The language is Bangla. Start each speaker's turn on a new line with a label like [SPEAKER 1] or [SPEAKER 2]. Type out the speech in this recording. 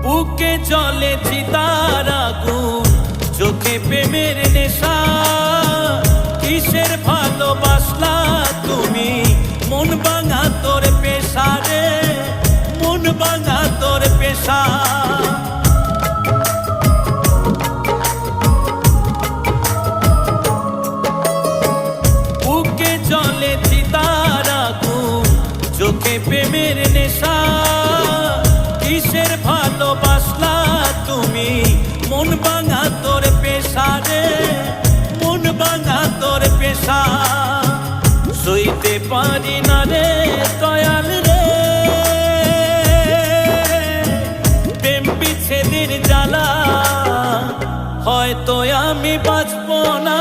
[SPEAKER 1] বুকে জ্বলে চিতার আগুন, চোখে প্রেমের নেশা। কিসের ভালোবাসলা তুমি, মন ভাঙা তোর পেশা রে, মন ভাঙা তোর পেশা। বুকে জ্বলে চিতার আগুন, চোখে প্রেমের নেশা। কিসের ভালোবাসলা তুমি, মন ভাঙা তোর পেশা রে, মন ভাঙা তোর পেশা। সইতে পারি না রে দয়াল রে, প্রেম বিচ্ছেদের জ্বালা। হয়তো আমি বাঁচব না